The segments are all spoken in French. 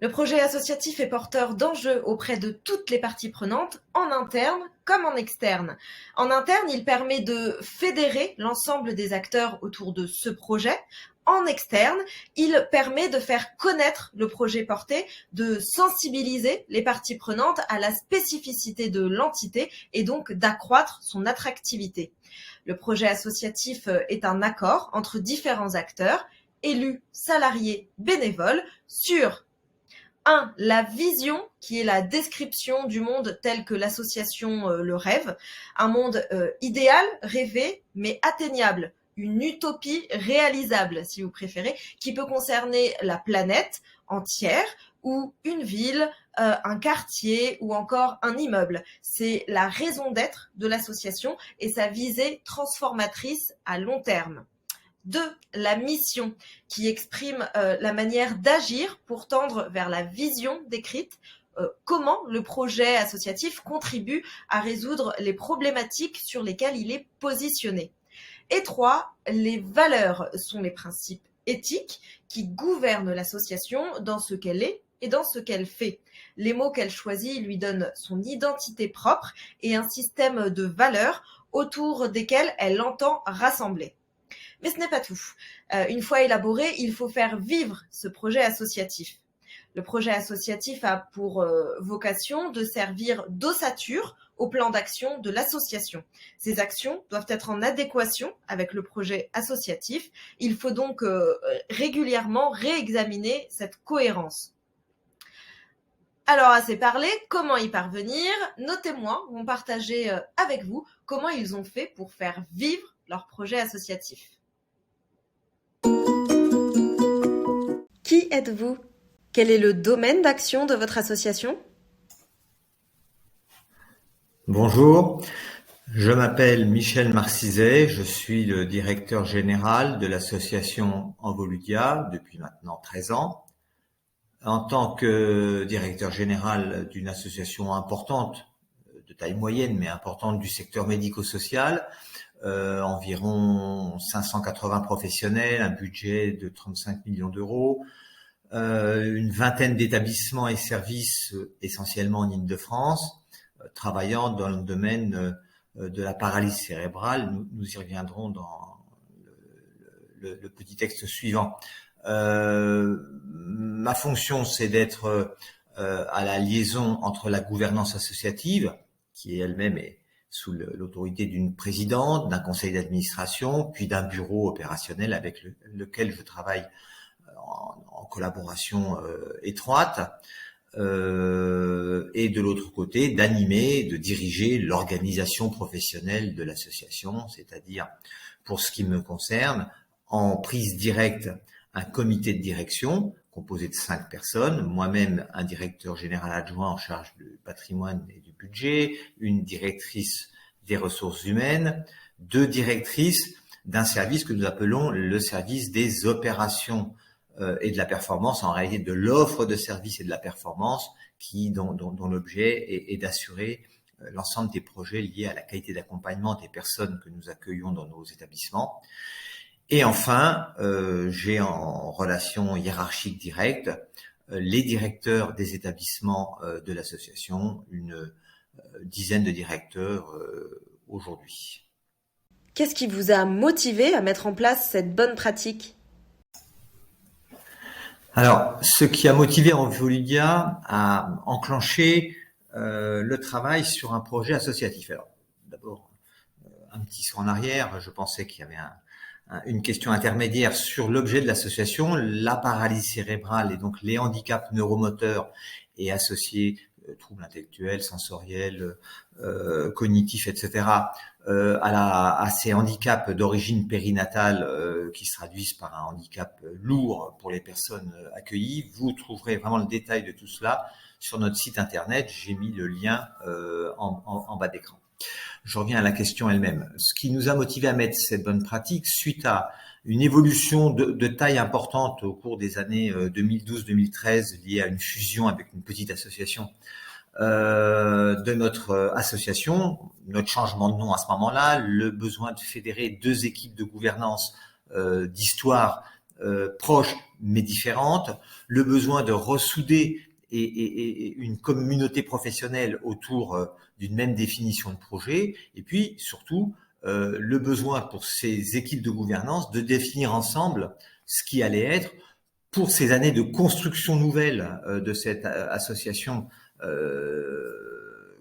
Le projet associatif est porteur d'enjeux auprès de toutes les parties prenantes, en interne comme en externe. En interne, il permet de fédérer l'ensemble des acteurs autour de ce projet. En externe, il permet de faire connaître le projet porté, de sensibiliser les parties prenantes à la spécificité de l'entité et donc d'accroître son attractivité. Le projet associatif est un accord entre différents acteurs, élus, salariés, bénévoles, sur 1. La vision, qui est la description du monde tel que l'association le rêve. Un monde idéal, rêvé, mais atteignable. Une utopie réalisable, si vous préférez, qui peut concerner la planète entière ou une ville, un quartier ou encore un immeuble. C'est la raison d'être de l'association et sa visée transformatrice à long terme. 2. La mission, qui exprime la manière d'agir pour tendre vers la vision décrite, comment le projet associatif contribue à résoudre les problématiques sur lesquelles il est positionné. Et 3. Les valeurs sont les principes éthiques qui gouvernent l'association dans ce qu'elle est et dans ce qu'elle fait. Les mots qu'elle choisit lui donnent son identité propre et un système de valeurs autour desquelles elle entend rassembler. Mais ce n'est pas tout. Une fois élaboré, il faut faire vivre ce projet associatif. Le projet associatif a pour vocation de servir d'ossature au plan d'action de l'association. Ces actions doivent être en adéquation avec le projet associatif. Il faut donc régulièrement réexaminer cette cohérence. Alors, assez parlé, comment y parvenir? Nos témoins vont partager avec vous comment ils ont fait pour faire vivre leur projet associatif. Qui êtes-vous? Quel est le domaine d'action de votre association? Bonjour, je m'appelle Michel Marcizet, je suis le directeur général de l'association Envoludia depuis maintenant 13 ans. En tant que directeur général d'une association importante, de taille moyenne mais importante du secteur médico-social, environ 580 professionnels, un budget de 35 millions d'euros, une vingtaine d'établissements et services essentiellement en Île-de-France, travaillant dans le domaine de la paralysie cérébrale. Nous y reviendrons dans le petit texte suivant. Ma fonction, c'est d'être à la liaison entre la gouvernance associative, qui elle-même est sous l'autorité d'une présidente, d'un conseil d'administration, puis d'un bureau opérationnel avec lequel je travaille en collaboration étroite, et de l'autre côté, d'animer, de diriger l'organisation professionnelle de l'association, c'est-à-dire, pour ce qui me concerne, en prise directe, un comité de direction composé de 5 personnes, moi-même un directeur général adjoint en charge du patrimoine et du budget, une directrice des ressources humaines, 2 directrices d'un service que nous appelons le service des opérations et de la performance, en réalité de l'offre de services et de la performance, dont l'objet est d'assurer l'ensemble des projets liés à la qualité d'accompagnement des personnes que nous accueillons dans nos établissements. Et enfin, j'ai en relation hiérarchique directe les directeurs des établissements de l'association, une dizaine de directeurs aujourd'hui. Qu'est-ce qui vous a motivé à mettre en place cette bonne pratique? Alors, ce qui a motivé Envoludia à enclencher le travail sur un projet associatif. Alors, d'abord, un petit saut en arrière, je pensais qu'il y avait une question intermédiaire sur l'objet de l'association, la paralysie cérébrale et donc les handicaps neuromoteurs et associés, troubles intellectuels, sensoriels, cognitifs, etc., à ces handicaps d'origine périnatale qui se traduisent par un handicap lourd pour les personnes accueillies. Vous trouverez vraiment le détail de tout cela sur notre site internet. J'ai mis le lien en bas d'écran. Je reviens à la question elle-même. Ce qui nous a motivé à mettre cette bonne pratique, suite à une évolution de taille importante au cours des années 2012-2013 liée à une fusion avec une petite association de notre association, notre changement de nom à ce moment-là, le besoin de fédérer 2 équipes de gouvernance d'histoire proches mais différentes, le besoin de ressouder et une communauté professionnelle autour d'une même définition de projet, et puis surtout le besoin pour ces équipes de gouvernance de définir ensemble ce qui allait être, pour ces années de construction nouvelle de cette association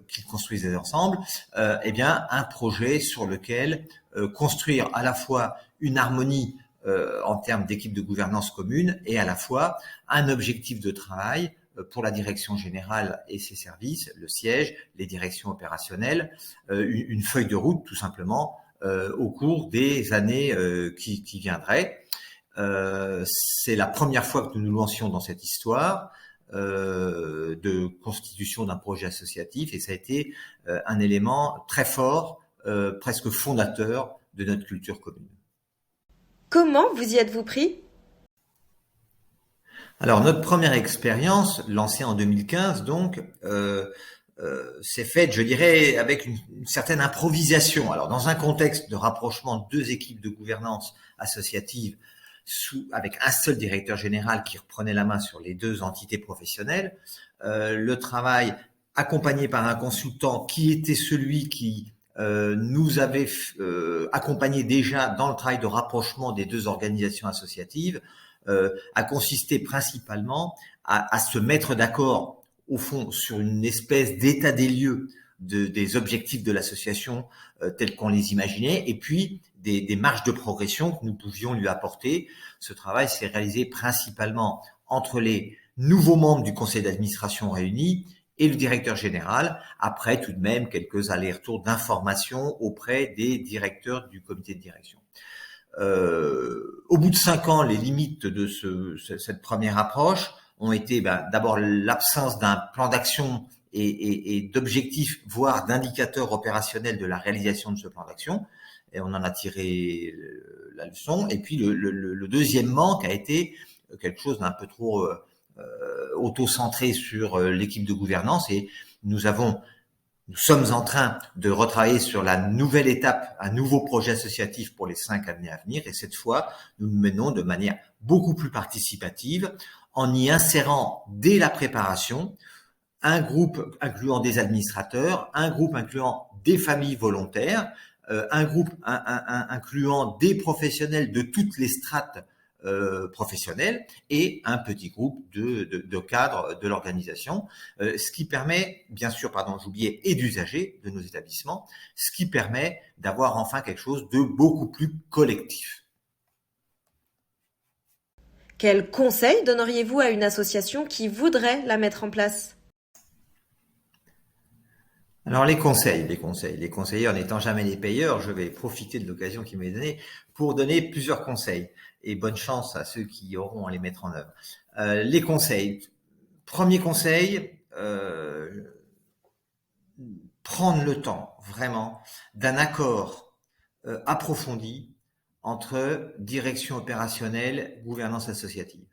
qu'ils construisaient ensemble, eh bien un projet sur lequel construire à la fois une harmonie en termes d'équipe de gouvernance commune et à la fois un objectif de travail pour la direction générale et ses services, le siège, les directions opérationnelles, une feuille de route tout simplement au cours des années qui viendraient. C'est la première fois que nous nous lancions dans cette histoire de constitution d'un projet associatif, et ça a été un élément très fort, presque fondateur de notre culture commune. Comment vous y êtes-vous pris ? Alors, notre première expérience, lancée en 2015, donc, s'est faite, je dirais, avec une certaine improvisation. Alors, dans un contexte de rapprochement de deux équipes de gouvernance associative, avec un seul directeur général qui reprenait la main sur les deux entités professionnelles, le travail accompagné par un consultant qui était celui qui nous avait accompagné déjà dans le travail de rapprochement des deux organisations associatives, a consisté principalement à se mettre d'accord, au fond, sur une espèce d'état des lieux des objectifs de l'association tels qu'on les imaginait, et puis des marges de progression que nous pouvions lui apporter. Ce travail s'est réalisé principalement entre les nouveaux membres du conseil d'administration réunis et le directeur général, après tout de même quelques allers-retours d'information auprès des directeurs du comité de direction. Au bout de 5 ans, les limites de cette première approche ont été d'abord l'absence d'un plan d'action et d'objectifs, voire d'indicateurs opérationnels de la réalisation de ce plan d'action. Et on en a tiré la leçon. Et puis le deuxième manque a été quelque chose d'un peu trop auto-centré sur l'équipe de gouvernance, et nous sommes en train de retravailler sur la nouvelle étape, un nouveau projet associatif pour les 5 années à venir. Et cette fois, nous le menons de manière beaucoup plus participative, en y insérant dès la préparation un groupe incluant des administrateurs, un groupe incluant des familles volontaires, un groupe incluant des professionnels de toutes les strates professionnelles, et un petit groupe de cadres de l'organisation, ce qui permet, bien sûr, j'oubliais, et d'usagers de nos établissements, ce qui permet d'avoir enfin quelque chose de beaucoup plus collectif. Quel conseil donneriez-vous à une association qui voudrait la mettre en place ? Alors les conseillers, en n'étant jamais les payeurs, je vais profiter de l'occasion qui m'est donnée pour donner plusieurs conseils, et bonne chance à ceux qui auront à les mettre en œuvre. Les conseils. Premier conseil, prendre le temps vraiment d'un accord approfondi entre direction opérationnelle, gouvernance associative.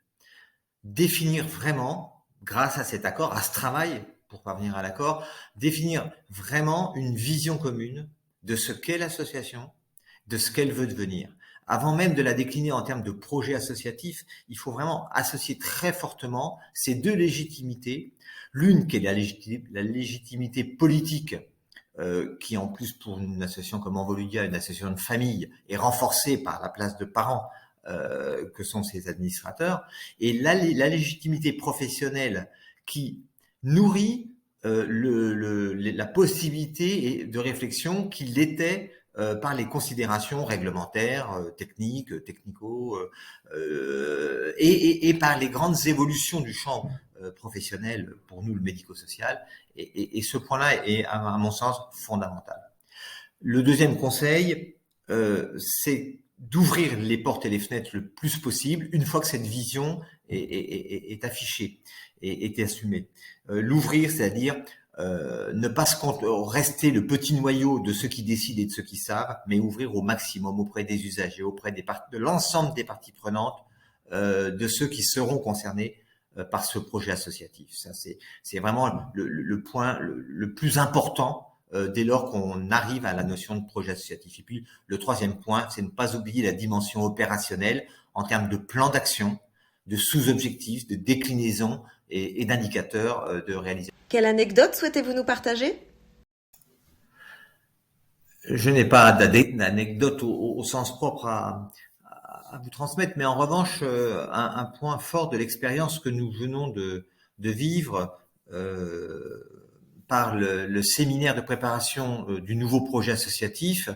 Définir vraiment, grâce à cet accord, à ce travail pour parvenir à l'accord, définir vraiment une vision commune de ce qu'est l'association, de ce qu'elle veut devenir. Avant même de la décliner en termes de projet associatif, il faut vraiment associer très fortement ces deux légitimités. L'une qui est la légitimité politique, qui en plus pour une association comme Envoludia, une association de famille, est renforcée par la place de parents que sont ses administrateurs, et la légitimité professionnelle qui nourrit la possibilité de réflexion qu'il était par les considérations réglementaires, techniques, technico, et par les grandes évolutions du champ professionnel, pour nous le médico-social, et ce point-là est à mon sens fondamental. Le deuxième conseil, c'est d'ouvrir les portes et les fenêtres le plus possible une fois que cette vision est affichée et est assumée. L'ouvrir, c'est-à-dire ne pas rester le petit noyau de ceux qui décident et de ceux qui savent, mais ouvrir au maximum auprès des usagers, auprès de l'ensemble des parties prenantes, de ceux qui seront concernés par ce projet associatif. Ça, c'est vraiment le point le plus important dès lors qu'on arrive à la notion de projet associatif. Et puis, le troisième point, c'est ne pas oublier la dimension opérationnelle en termes de plan d'action, de sous-objectifs, de déclinaison et d'indicateurs de réalisation. Quelle anecdote souhaitez-vous nous partager ? Je n'ai pas d'anecdote au sens propre à vous transmettre, mais en revanche, un point fort de l'expérience que nous venons de vivre par le séminaire de préparation du nouveau projet associatif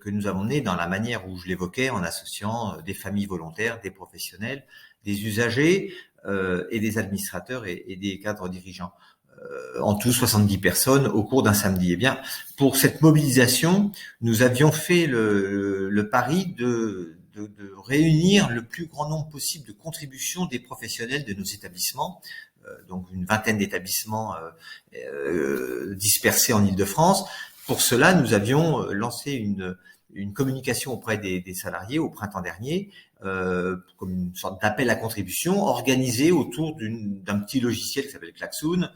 que nous avons mené dans la manière où je l'évoquais, en associant des familles volontaires, des professionnels, des usagers et des administrateurs et des cadres dirigeants. En tout 70 personnes au cours d'un samedi. Eh bien, pour cette mobilisation, nous avions fait le pari de réunir le plus grand nombre possible de contributions des professionnels de nos établissements, donc une vingtaine d'établissements dispersés en Île-de-France. Pour cela, nous avions lancé une communication auprès des salariés au printemps dernier, comme une sorte d'appel à contribution organisé autour d'un petit logiciel qui s'appelle Klaxoon,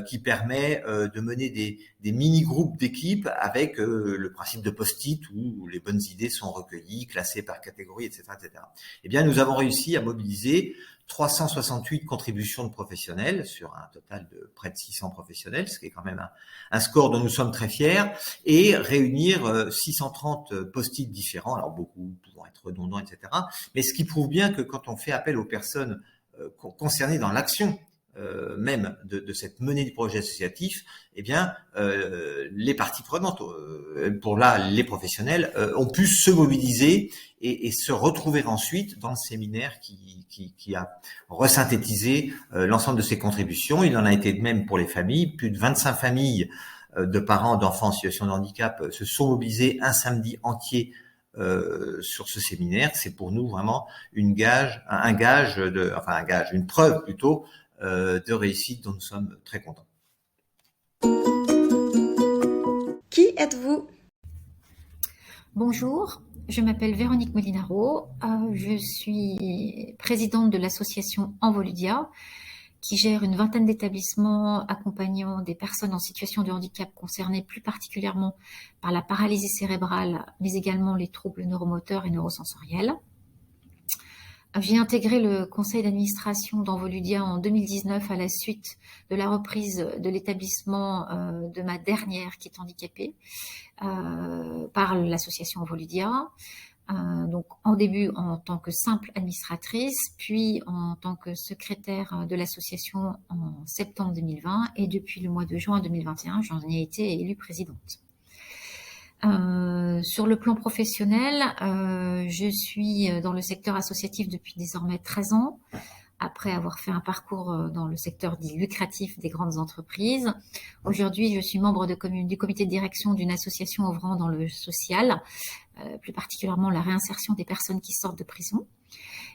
qui permet de mener des mini-groupes d'équipes avec le principe de post-it où les bonnes idées sont recueillies, classées par catégorie, etc., etc. Eh bien, nous avons réussi à mobiliser 368 contributions de professionnels sur un total de près de 600 professionnels, ce qui est quand même un score dont nous sommes très fiers, et réunir 630 post-it différents, alors beaucoup pouvant être redondants, etc. Mais ce qui prouve bien que quand on fait appel aux personnes concernées dans l'action même de cette menée du projet associatif, eh bien, les parties prenantes, pour là les professionnels, ont pu se mobiliser et se retrouver ensuite dans le séminaire qui a resynthétisé l'ensemble de ces contributions. Il en a été de même pour les familles. Plus de 25 familles de parents d'enfants en situation de handicap se sont mobilisées un samedi entier sur ce séminaire. C'est pour nous vraiment une preuve plutôt de réussite dont nous sommes très contents. Qui êtes-vous ? Bonjour, je m'appelle Véronique Molinaro, je suis présidente de l'association Envoludia qui gère une vingtaine d'établissements accompagnant des personnes en situation de handicap concernées plus particulièrement par la paralysie cérébrale, mais également les troubles neuromoteurs et neurosensoriels. J'ai intégré le conseil d'administration d'Envoludia en 2019 à la suite de la reprise de l'établissement de ma dernière qui est handicapée par l'association Envoludia. Donc en début en tant que simple administratrice, puis en tant que secrétaire de l'association en septembre 2020 et depuis le mois de juin 2021, j'en ai été élue présidente. Sur le plan professionnel, je suis dans le secteur associatif depuis désormais 13 ans, après avoir fait un parcours dans le secteur dit lucratif des grandes entreprises. Aujourd'hui, je suis membre du comité de direction d'une association œuvrant dans le social, plus particulièrement la réinsertion des personnes qui sortent de prison.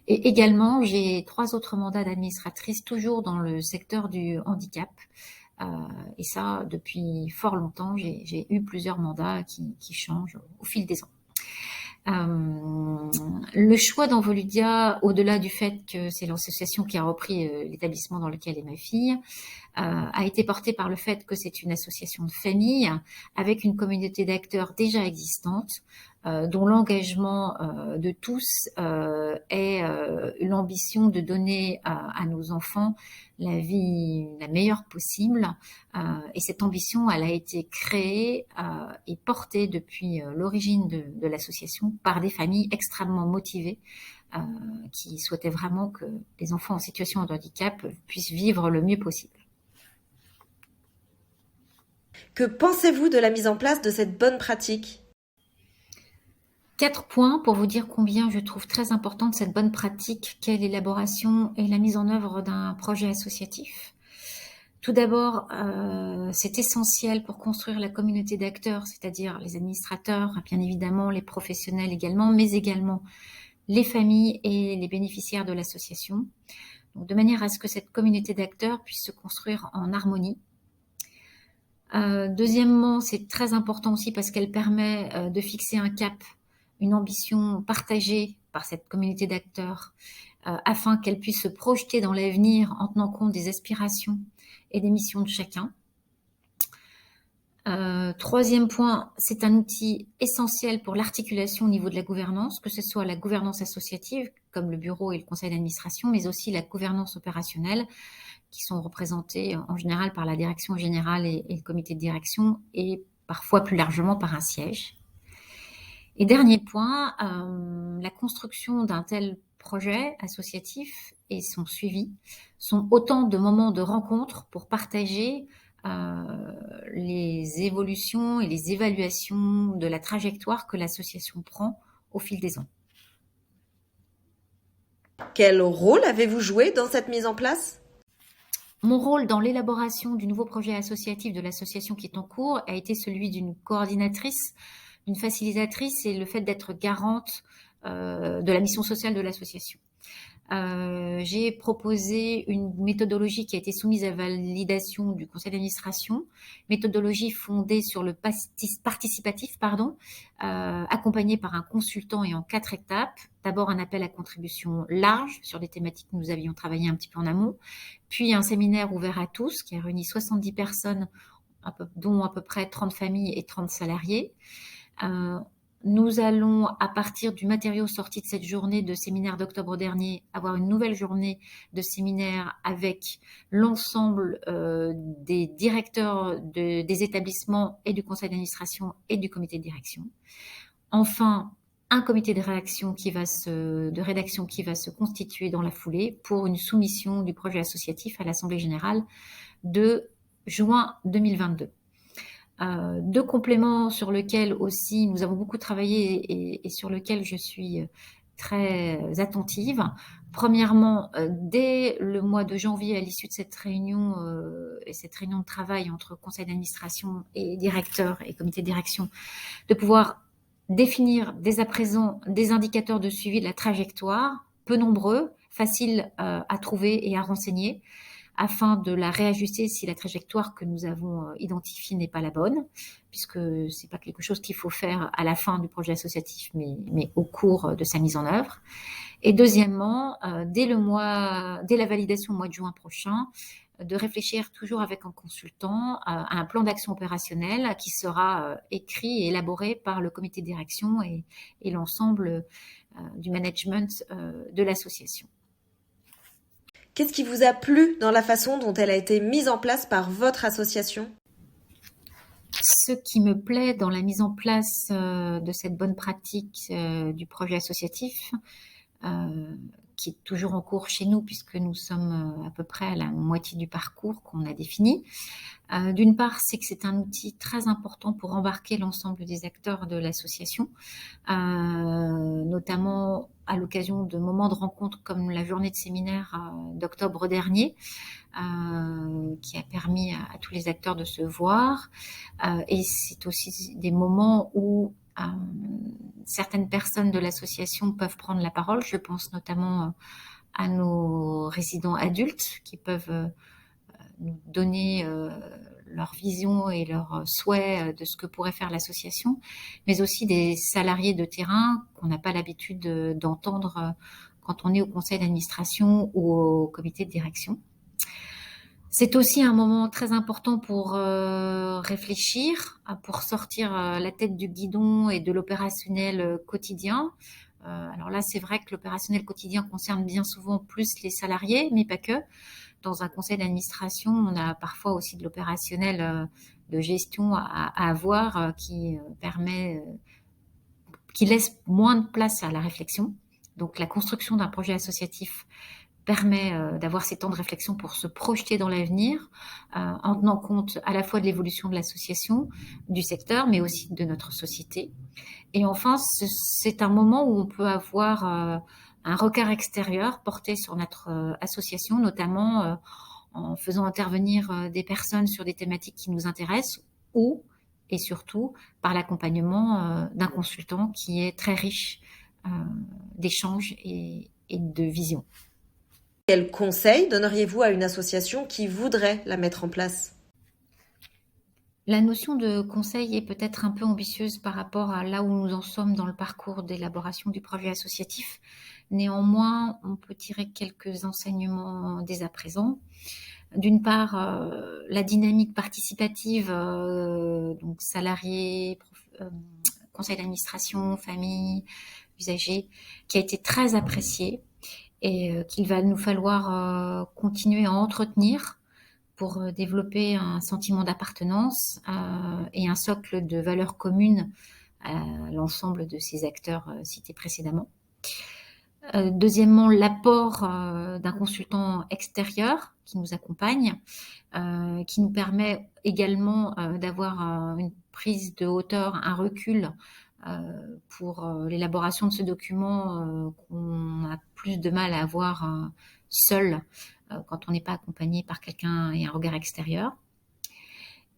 Et également, j'ai 3 autres mandats d'administratrice, toujours dans le secteur du handicap. Et ça, depuis fort longtemps, j'ai eu plusieurs mandats qui changent au fil des ans. Le choix d'Envoludia, au-delà du fait que c'est l'association qui a repris l'établissement dans lequel est ma fille, a été porté par le fait que c'est une association de famille avec une communauté d'acteurs déjà existante, dont l'engagement de tous est l'ambition de donner à nos enfants la vie la meilleure possible. Et cette ambition, elle a été créée et portée depuis l'origine de l'association par des familles extrêmement motivées qui souhaitaient vraiment que les enfants en situation de handicap puissent vivre le mieux possible. Que pensez-vous de la mise en place de cette bonne pratique ? 4 points pour vous dire combien je trouve très importante cette bonne pratique qu'est l'élaboration et la mise en œuvre d'un projet associatif. Tout d'abord, c'est essentiel pour construire la communauté d'acteurs, c'est-à-dire les administrateurs, bien évidemment les professionnels également, mais également les familles et les bénéficiaires de l'association, donc de manière à ce que cette communauté d'acteurs puisse se construire en harmonie. Deuxièmement, c'est très important aussi parce qu'elle permet de fixer un cap, une ambition partagée par cette communauté d'acteurs afin qu'elle puisse se projeter dans l'avenir en tenant compte des aspirations et des missions de chacun. Troisième point, c'est un outil essentiel pour l'articulation au niveau de la gouvernance, que ce soit la gouvernance associative, comme le bureau et le conseil d'administration, mais aussi la gouvernance opérationnelle, qui sont représentés en général par la direction générale et le comité de direction, et parfois plus largement par un siège. Et dernier point, la construction d'un tel projet associatif et son suivi sont autant de moments de rencontre pour partager les évolutions et les évaluations de la trajectoire que l'association prend au fil des ans. Quel rôle avez-vous joué dans cette mise en place ? Mon rôle dans l'élaboration du nouveau projet associatif de l'association qui est en cours a été celui d'une coordinatrice, d'une facilitatrice et le fait d'être garante de la mission sociale de l'association. J'ai proposé une méthodologie qui a été soumise à validation du conseil d'administration, méthodologie fondée sur le participatif, accompagnée par un consultant et en 4 étapes. D'abord un appel à contribution large sur des thématiques que nous avions travaillé un petit peu en amont, puis un séminaire ouvert à tous qui a réuni 70 personnes, dont à peu près 30 familles et 30 salariés. Nous allons, à partir du matériau sorti de cette journée de séminaire d'octobre dernier, avoir une nouvelle journée de séminaire avec l'ensemble des directeurs des établissements et du conseil d'administration et du comité de direction. Enfin, un comité de rédaction qui va se constituer dans la foulée pour une soumission du projet associatif à l'Assemblée générale de juin 2022. 2 compléments sur lesquels aussi nous avons beaucoup travaillé et sur lesquels je suis très attentive. Premièrement, dès le mois de janvier, à l'issue de cette réunion de travail entre conseil d'administration et directeur et comité de direction, de pouvoir définir dès à présent des indicateurs de suivi de la trajectoire, peu nombreux, faciles à trouver et à renseigner, afin de la réajuster si la trajectoire que nous avons identifiée n'est pas la bonne, puisque c'est pas quelque chose qu'il faut faire à la fin du projet associatif, mais au cours de sa mise en œuvre. Et deuxièmement, dès la validation au mois de juin prochain, de réfléchir toujours avec un consultant à un plan d'action opérationnel qui sera écrit et élaboré par le comité de direction et l'ensemble du management de l'association. Qu'est-ce qui vous a plu dans la façon dont elle a été mise en place par votre association ? Ce qui me plaît dans la mise en place de cette bonne pratique du projet associatif, qui est toujours en cours chez nous puisque nous sommes à peu près à la moitié du parcours qu'on a défini. D'une part, c'est que c'est un outil très important pour embarquer l'ensemble des acteurs de l'association, notamment à l'occasion de moments de rencontre comme la journée de séminaire d'octobre dernier, qui a permis à tous les acteurs de se voir. Et c'est aussi des moments où certaines personnes de l'association peuvent prendre la parole. Je pense notamment à nos résidents adultes qui peuvent nous donner leur vision et leur souhait de ce que pourrait faire l'association, mais aussi des salariés de terrain qu'on n'a pas l'habitude d'entendre quand on est au conseil d'administration ou au comité de direction. C'est aussi un moment très important pour réfléchir, pour sortir la tête du guidon et de l'opérationnel quotidien. Alors là, c'est vrai que l'opérationnel quotidien concerne bien souvent plus les salariés, mais pas que. Dans un conseil d'administration, on a parfois aussi de l'opérationnel de gestion à avoir qui laisse moins de place à la réflexion. Donc la construction d'un projet associatif permet d'avoir ces temps de réflexion pour se projeter dans l'avenir, en tenant compte à la fois de l'évolution de l'association, du secteur, mais aussi de notre société. Et enfin, c'est un moment où on peut avoir un regard extérieur porté sur notre association, notamment en faisant intervenir des personnes sur des thématiques qui nous intéressent ou, et surtout, par l'accompagnement d'un consultant qui est très riche d'échanges et de visions. Quel conseil donneriez-vous à une association qui voudrait la mettre en place ? La notion de conseil est peut-être un peu ambitieuse par rapport à là où nous en sommes dans le parcours d'élaboration du projet associatif. Néanmoins, on peut tirer quelques enseignements dès à présent. D'une part, la dynamique participative, donc salariés, conseil d'administration, famille, usagers, qui a été très appréciée et qu'il va nous falloir continuer à entretenir pour développer un sentiment d'appartenance et un socle de valeurs communes à l'ensemble de ces acteurs cités précédemment. Deuxièmement, l'apport d'un consultant extérieur qui nous accompagne, qui nous permet également d'avoir une prise de hauteur, un recul pour l'élaboration de ce document qu'on a plus de mal à avoir seul quand on n'est pas accompagné par quelqu'un et un regard extérieur.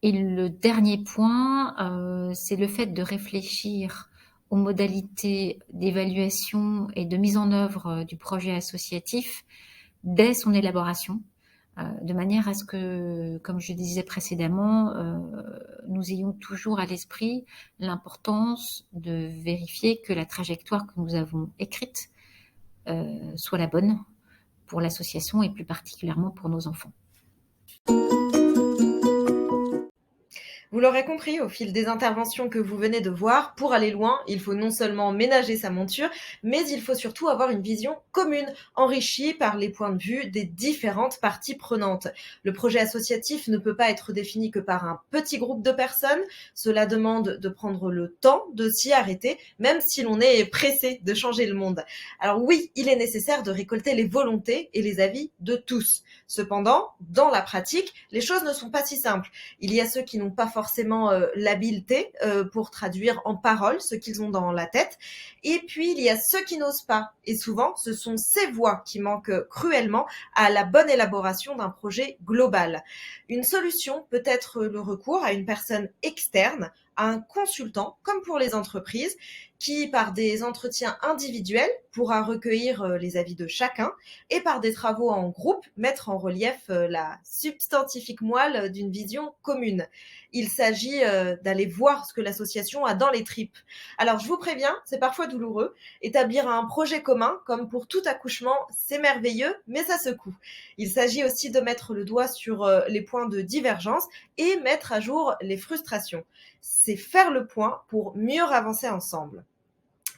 Et le dernier point, c'est le fait de réfléchir aux modalités d'évaluation et de mise en œuvre du projet associatif dès son élaboration, de manière à ce que, comme je disais précédemment, nous ayons toujours à l'esprit l'importance de vérifier que la trajectoire que nous avons écrite soit la bonne pour l'association et plus particulièrement pour nos enfants. Vous l'aurez compris au fil des interventions que vous venez de voir, pour aller loin, il faut non seulement ménager sa monture, mais il faut surtout avoir une vision commune, enrichie par les points de vue des différentes parties prenantes. Le projet associatif ne peut pas être défini que par un petit groupe de personnes. Cela demande de prendre le temps de s'y arrêter, même si l'on est pressé de changer le monde. Alors oui, il est nécessaire de récolter les volontés et les avis de tous. Cependant, dans la pratique, les choses ne sont pas si simples. Il y a ceux qui n'ont pas forcément l'habileté pour traduire en paroles ce qu'ils ont dans la tête. Et puis, il y a ceux qui n'osent pas. Et souvent, ce sont ces voix qui manquent cruellement à la bonne élaboration d'un projet global. Une solution peut être le recours à une personne externe, à un consultant, comme pour les entreprises, qui, par des entretiens individuels, pourra recueillir les avis de chacun et par des travaux en groupe, mettre en relief la substantifique moelle d'une vision commune. Il s'agit d'aller voir ce que l'association a dans les tripes. Alors, je vous préviens, c'est parfois douloureux. Établir un projet commun, comme pour tout accouchement, c'est merveilleux, mais ça secoue. Il s'agit aussi de mettre le doigt sur les points de divergence et mettre à jour les frustrations. C'est faire le point pour mieux avancer ensemble.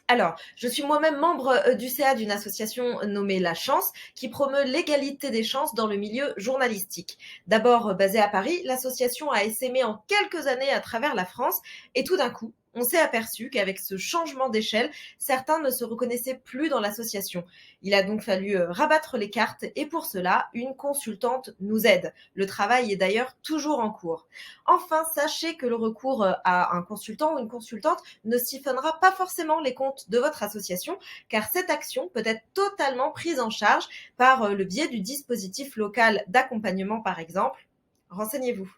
Alors, je suis moi-même membre du CA d'une association nommée La Chance qui promeut l'égalité des chances dans le milieu journalistique. D'abord basée à Paris, l'association a essaimé en quelques années à travers la France et tout d'un coup, on s'est aperçu qu'avec ce changement d'échelle, certains ne se reconnaissaient plus dans l'association. Il a donc fallu rabattre les cartes et pour cela, une consultante nous aide. Le travail est d'ailleurs toujours en cours. Enfin, sachez que le recours à un consultant ou une consultante ne siphonnera pas forcément les comptes de votre association, car cette action peut être totalement prise en charge par le biais du dispositif local d'accompagnement par exemple. Renseignez-vous.